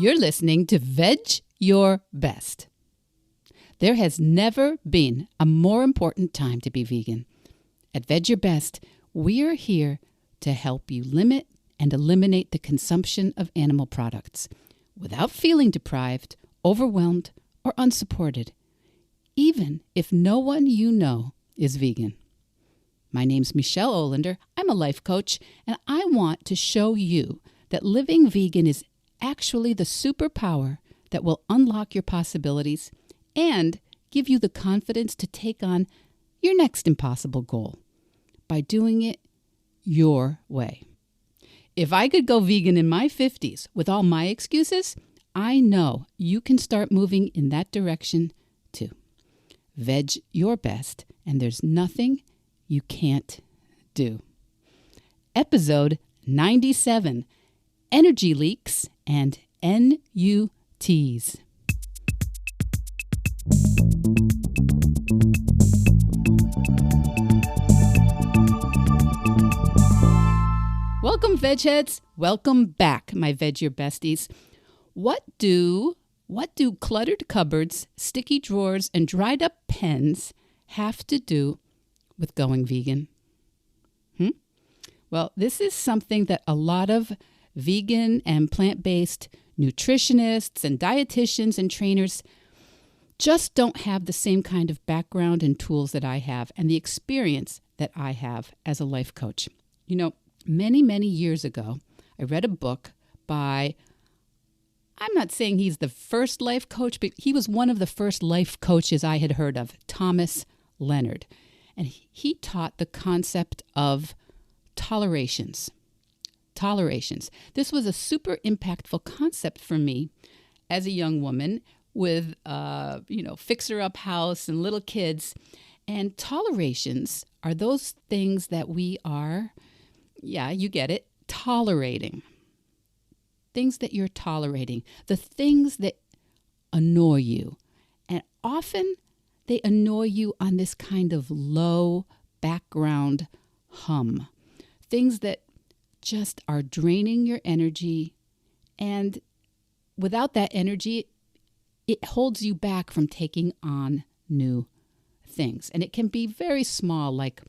You're listening to Veg Your Best. There has never been a more important time to be vegan. At Veg Your Best, we're here to help you limit and eliminate the consumption of animal products without feeling deprived, overwhelmed, or unsupported, even if no one you know is vegan. My name's Michelle Olander. I'm a life coach, and I want to show you that living vegan is actually the superpower that will unlock your possibilities and give you the confidence to take on your next impossible goal by doing it your way. If I could go vegan in my 50s with all my excuses, I know you can start moving in that direction too. Veg your best, and there's nothing you can't do. Episode 97, Energy Leaks and N.U.Ts. Welcome, veg heads. Welcome back, my Veg Your Besties. What do cluttered cupboards, sticky drawers, and dried up pens have to do with going vegan? Well, this is something that a lot of vegan and plant-based nutritionists and dietitians and trainers just don't have the same kind of background and tools that I have and the experience that I have as a life coach. You know, many, many years ago, I read a book by, I'm not saying he's the first life coach, but he was one of the first life coaches I had heard of, Thomas Leonard. And he taught the concept of tolerations. This was a super impactful concept for me as a young woman with, fixer-up house and little kids. And tolerations are those things that we are, yeah, you get it, tolerating. Things that you're tolerating. The things that annoy you. And often they annoy you on this kind of low background hum. Things that just are draining your energy, and without that energy, it holds you back from taking on new things. And it can be very small, like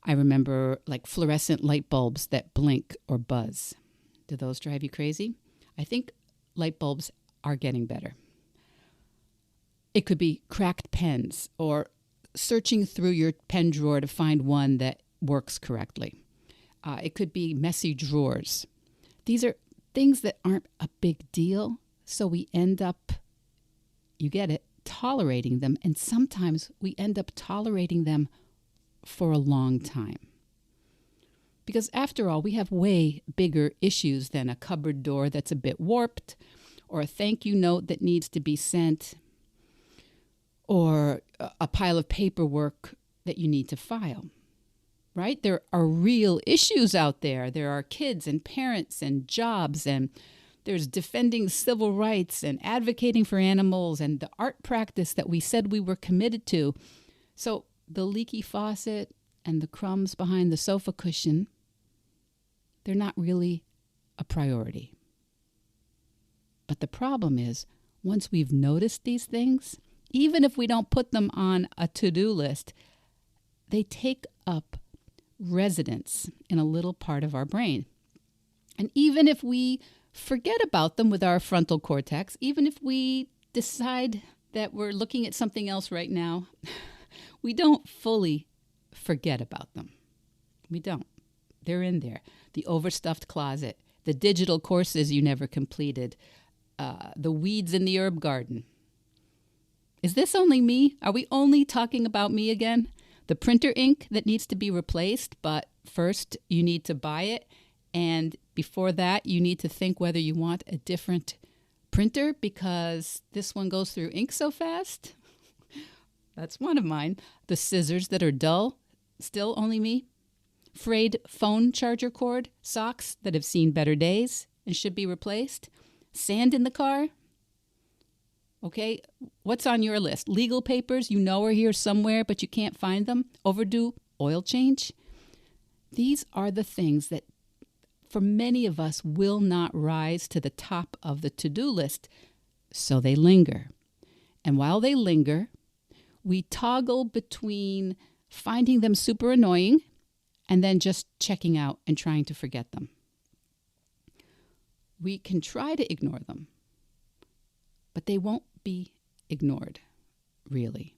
I remember like fluorescent light bulbs that blink or buzz. Do those drive you crazy? I think light bulbs are getting better. It could be cracked pens or searching through your pen drawer to find one that works correctly. It could be messy drawers. These are things that aren't a big deal, so we end up, you get it, tolerating them. And sometimes we end up tolerating them for a long time. Because after all, we have way bigger issues than a cupboard door that's a bit warped, or a thank you note that needs to be sent, or a pile of paperwork that you need to file. Right? There are real issues out there. There are kids and parents and jobs, and there's defending civil rights and advocating for animals and the art practice that we said we were committed to. So the leaky faucet and the crumbs behind the sofa cushion, they're not really a priority. But the problem is, once we've noticed these things, even if we don't put them on a to-do list, they take up residence in a little part of our brain. And even if we forget about them with our frontal cortex, even if we decide that we're looking at something else right now, we don't fully forget about them. We don't. They're in there. The overstuffed closet, the digital courses you never completed, the weeds in the herb garden. Is this only me? Are we only talking about me again? The printer ink that needs to be replaced, but first you need to buy it. And before that, you need to think whether you want a different printer because this one goes through ink so fast. That's one of mine. The scissors that are dull, still only me. Frayed phone charger cord, socks that have seen better days and should be replaced. Sand in the car. Okay, what's on your list? Legal papers you know are here somewhere, but you can't find them. Overdue oil change. These are the things that for many of us, will not rise to the top of the to-do list, so they linger. And while they linger, we toggle between finding them super annoying and then just checking out and trying to forget them. We can try to ignore them, but they won't be ignored, really.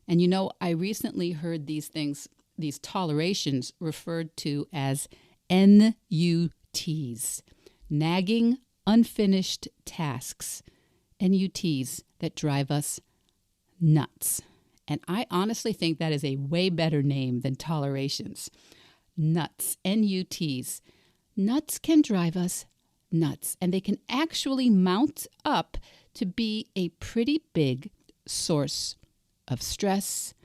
And I recently heard these things, these tolerations, referred to as N.U.Ts, nagging unfinished tasks, N.U.Ts that drive us nuts. And I honestly think that is a way better name than tolerations. Nuts, N-U-Ts. Nuts can drive us nuts, and they can actually mount up to be a pretty big source of stress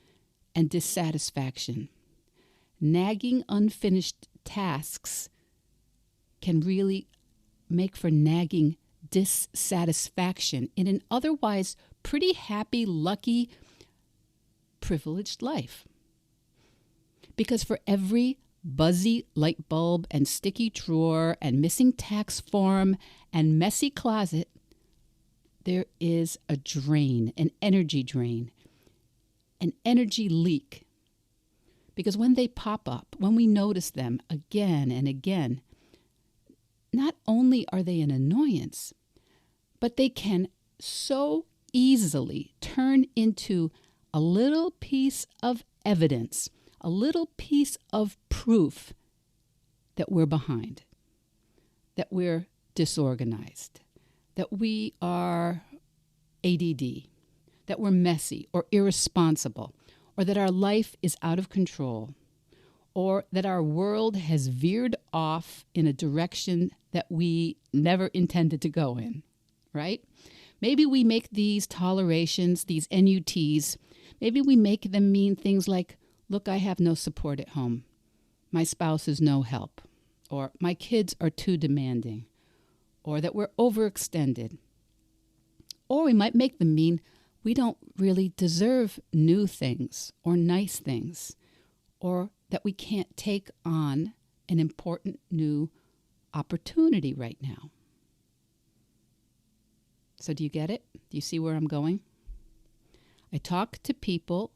and dissatisfaction. Nagging unfinished tasks can really make for nagging dissatisfaction in an otherwise pretty happy, lucky, privileged life. Because for every buzzy light bulb and sticky drawer and missing tax form and messy closet, there is a drain, an energy drain, an energy leak. Because when they pop up, when we notice them again and again, not only are they an annoyance, but they can so easily turn into a little piece of evidence, a little piece of proof that we're behind, that we're disorganized, that we are ADD, that we're messy or irresponsible, or that our life is out of control, or that our world has veered off in a direction that we never intended to go in, right? Maybe we make these tolerations, these N.U.Ts, maybe we make them mean things like, look, I have no support at home. My spouse is no help. Or my kids are too demanding. Or that we're overextended. Or we might make them mean we don't really deserve new things or nice things. Or that we can't take on an important new opportunity right now. So do you get it? Do you see where I'm going? I talk to people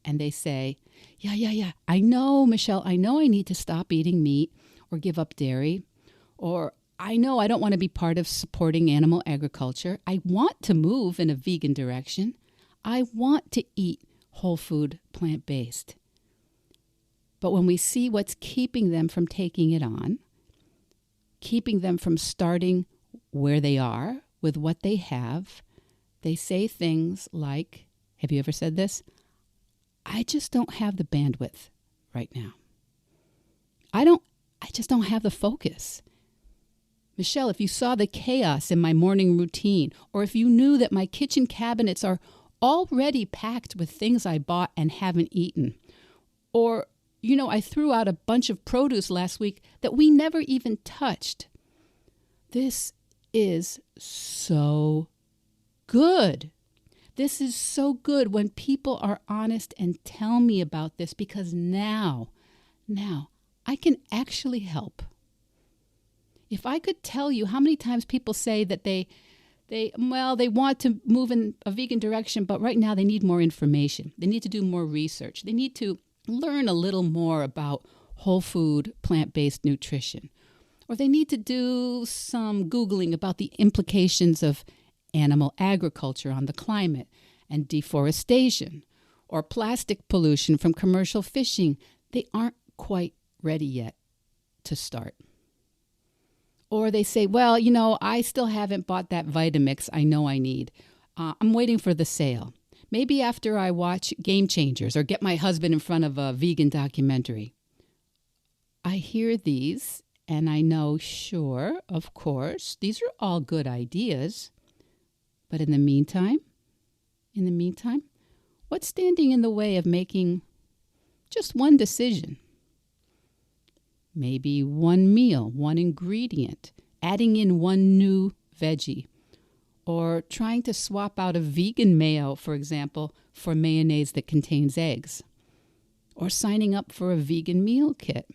and they say, yeah, I know, Michelle, I know I need to stop eating meat or give up dairy, or I know I don't want to be part of supporting animal agriculture. I want to move in a vegan direction. I want to eat whole food, plant-based. But when we see what's keeping them from taking it on, keeping them from starting where they are with what they have, they say things like, have you ever said this? I just don't have the bandwidth right now. I just don't have the focus. Michelle, if you saw the chaos in my morning routine, or if you knew that my kitchen cabinets are already packed with things I bought and haven't eaten, or, I threw out a bunch of produce last week that we never even touched. This is so good. This is so good when people are honest and tell me about this, because now I can actually help. If I could tell you how many times people say that they want to move in a vegan direction, but right now they need more information. They need to do more research. They need to learn a little more about whole food, plant-based nutrition. Or they need to do some Googling about the implications of animal agriculture on the climate and deforestation, or plastic pollution from commercial fishing. They aren't quite ready yet to start. Or they say, well, I still haven't bought that Vitamix I know I need. I'm waiting for the sale. Maybe after I watch Game Changers or get my husband in front of a vegan documentary. I hear these and I know, sure, of course, these are all good ideas. But in the meantime, what's standing in the way of making just one decision? Maybe one meal, one ingredient, adding in one new veggie, or trying to swap out a vegan mayo, for example, for mayonnaise that contains eggs, or signing up for a vegan meal kit,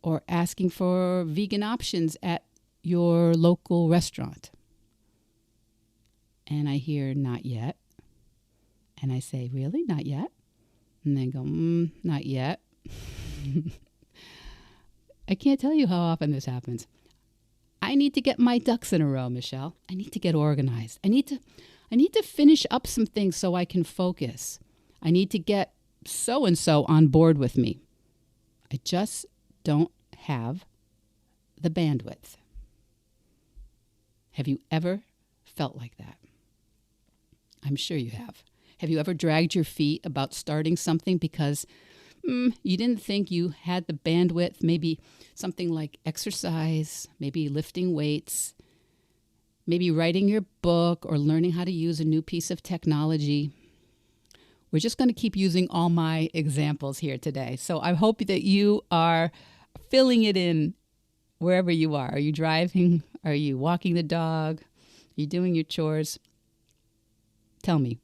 or asking for vegan options at your local restaurant. And I hear, not yet. And I say, really? Not yet? And they go, not yet. I can't tell you how often this happens. I need to get my ducks in a row, Michelle. I need to get organized. I need to finish up some things so I can focus. I need to get so-and-so on board with me. I just don't have the bandwidth. Have you ever felt like that? I'm sure you have. Have you ever dragged your feet about starting something because you didn't think you had the bandwidth? Maybe something like exercise, maybe lifting weights, maybe writing your book or learning how to use a new piece of technology. We're just going to keep using all my examples here today. So I hope that you are filling it in wherever you are. Are you driving? Are you walking the dog? Are you doing your chores? Tell me.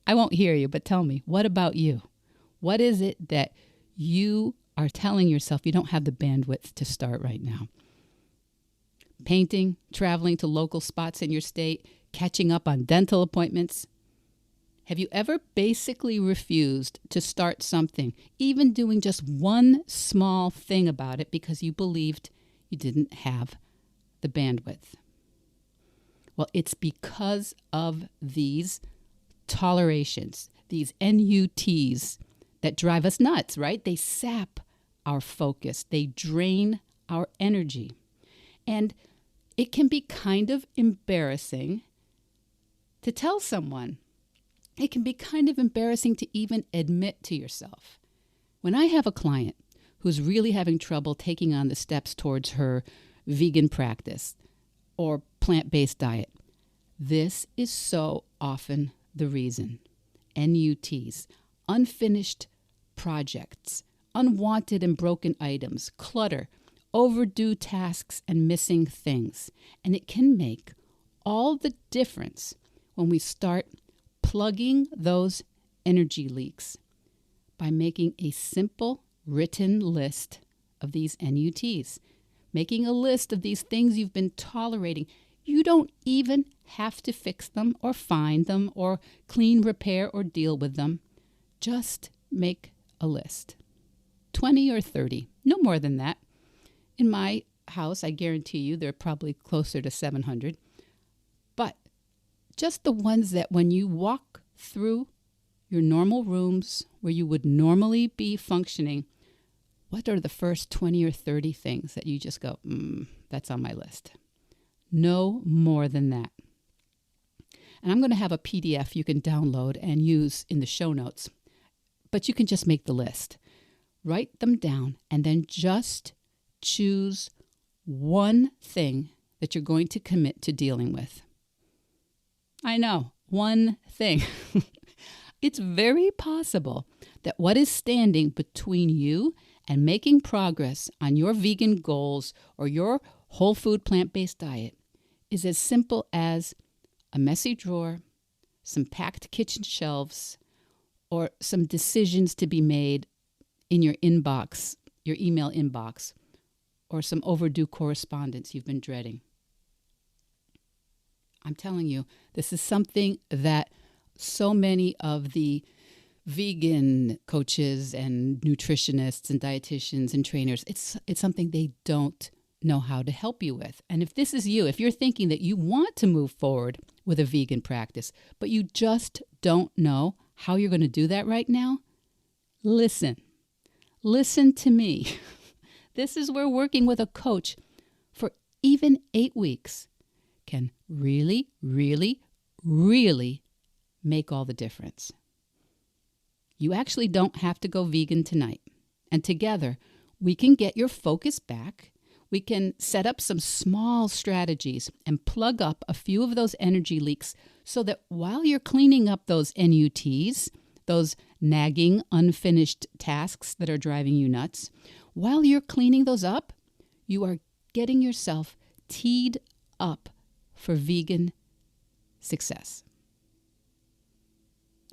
I won't hear you, but tell me, what about you? What is it that you are telling yourself you don't have the bandwidth to start right now? Painting, traveling to local spots in your state, catching up on dental appointments. Have you ever basically refused to start something, even doing just one small thing about it because you believed you didn't have the bandwidth? Well, it's because of these tolerations, these N.U.Ts that drive us nuts, right? They sap our focus. They drain our energy. And it can be kind of embarrassing to tell someone. It can be kind of embarrassing to even admit to yourself. When I have a client who's really having trouble taking on the steps towards her vegan practice or plant-based diet, this is so often the reason. N.U.Ts, unfinished projects, unwanted and broken items, clutter, overdue tasks, and missing things. And it can make all the difference when we start plugging those energy leaks by making a simple written list of these N.U.Ts, making a list of these things you've been tolerating. You don't even have to fix them or find them or clean, repair, or deal with them. Just make a list. 20 or 30, no more than that. In my house, I guarantee you, they're probably closer to 700. But just the ones that when you walk through your normal rooms where you would normally be functioning, what are the first 20 or 30 things that you just go, that's on my list? No more than that. And I'm going to have a PDF you can download and use in the show notes. But you can just make the list. Write them down and then just choose one thing that you're going to commit to dealing with. I know, one thing. It's very possible that what is standing between you and making progress on your vegan goals or your whole food plant-based diet is as simple as a messy drawer, some packed kitchen shelves, or some decisions to be made in your inbox, your email inbox, or some overdue correspondence you've been dreading. I'm telling you, this is something that so many of the vegan coaches and nutritionists and dietitians and trainers, it's something they don't know how to help you with. And if this is you, if you're thinking that you want to move forward with a vegan practice, but you just don't know how you're going to do that right now, listen to me. This is where working with a coach for even 8 weeks can really, really, really make all the difference. You actually don't have to go vegan tonight. And together, we can get your focus back. We can set up some small strategies and plug up a few of those energy leaks so that while you're cleaning up those N.U.Ts, those nagging, unfinished tasks that are driving you nuts, while you're cleaning those up, you are getting yourself teed up for vegan success.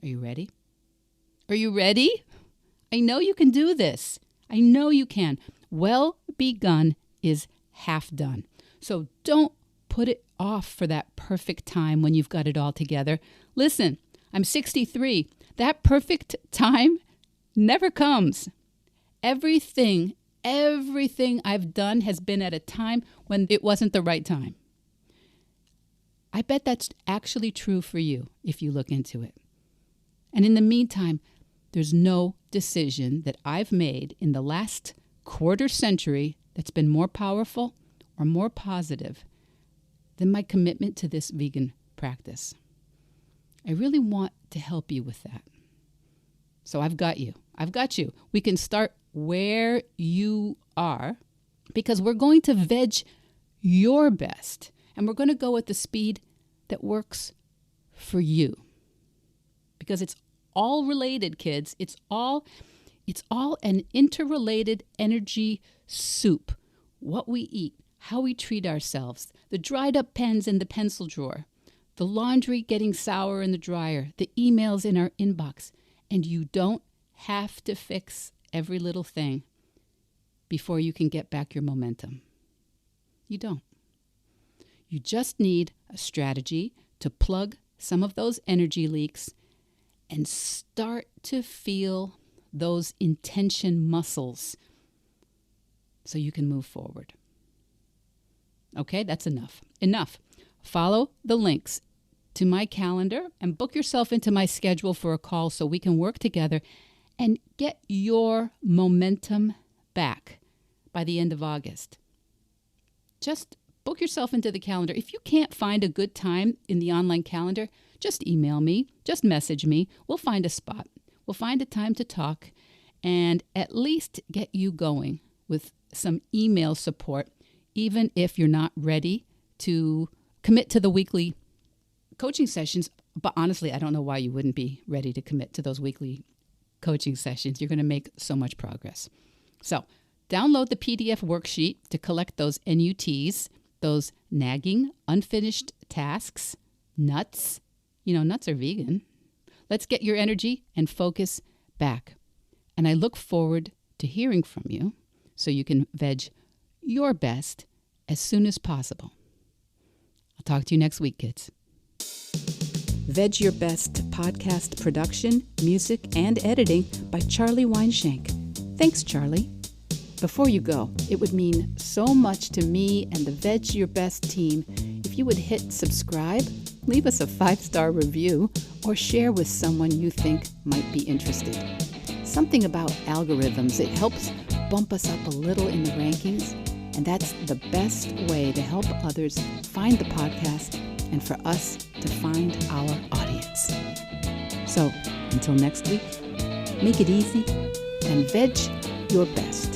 Are you ready? Are you ready? I know you can do this. I know you can. Well begun is half done. So don't put it off for that perfect time when you've got it all together. Listen, I'm 63. That perfect time never comes. Everything I've done has been at a time when it wasn't the right time. I bet that's actually true for you if you look into it. And in the meantime, there's no decision that I've made in the last quarter century that's been more powerful or more positive than my commitment to this vegan practice. I really want to help you with that. So I've got you. We can start where you are because we're going to veg your best and we're going to go at the speed that works for you. Because it's all related, kids. It's all an interrelated energy soup. What we eat, how we treat ourselves, the dried up pens in the pencil drawer, the laundry getting sour in the dryer, the emails in our inbox. And you don't have to fix every little thing before you can get back your momentum. You don't. You just need a strategy to plug some of those energy leaks and start to feel those intention muscles so you can move forward. Okay, that's enough. Follow the links to my calendar and book yourself into my schedule for a call so we can work together and get your momentum back by the end of August. Just book yourself into the calendar. If you can't find a good time in the online calendar, just email me, just message me. We'll find a spot. We'll find a time to talk and at least get you going with some email support, even if you're not ready to commit to the weekly coaching sessions. But honestly, I don't know why you wouldn't be ready to commit to those weekly coaching sessions. You're going to make so much progress. So download the PDF worksheet to collect those N.U.Ts, those nagging, unfinished tasks, nuts. Nuts are vegan. Let's get your energy and focus back. And I look forward to hearing from you so you can veg your best as soon as possible. I'll talk to you next week, kids. Veg Your Best podcast production, music, and editing by Charlie Weinshank. Thanks, Charlie. Before you go, it would mean so much to me and the Veg Your Best team if you would hit subscribe, leave us a 5-star review, or share with someone you think might be interested. Something about algorithms, it helps bump us up a little in the rankings, and that's the best way to help others find the podcast and for us to find our audience. So, until next week, make it easy and veg your best.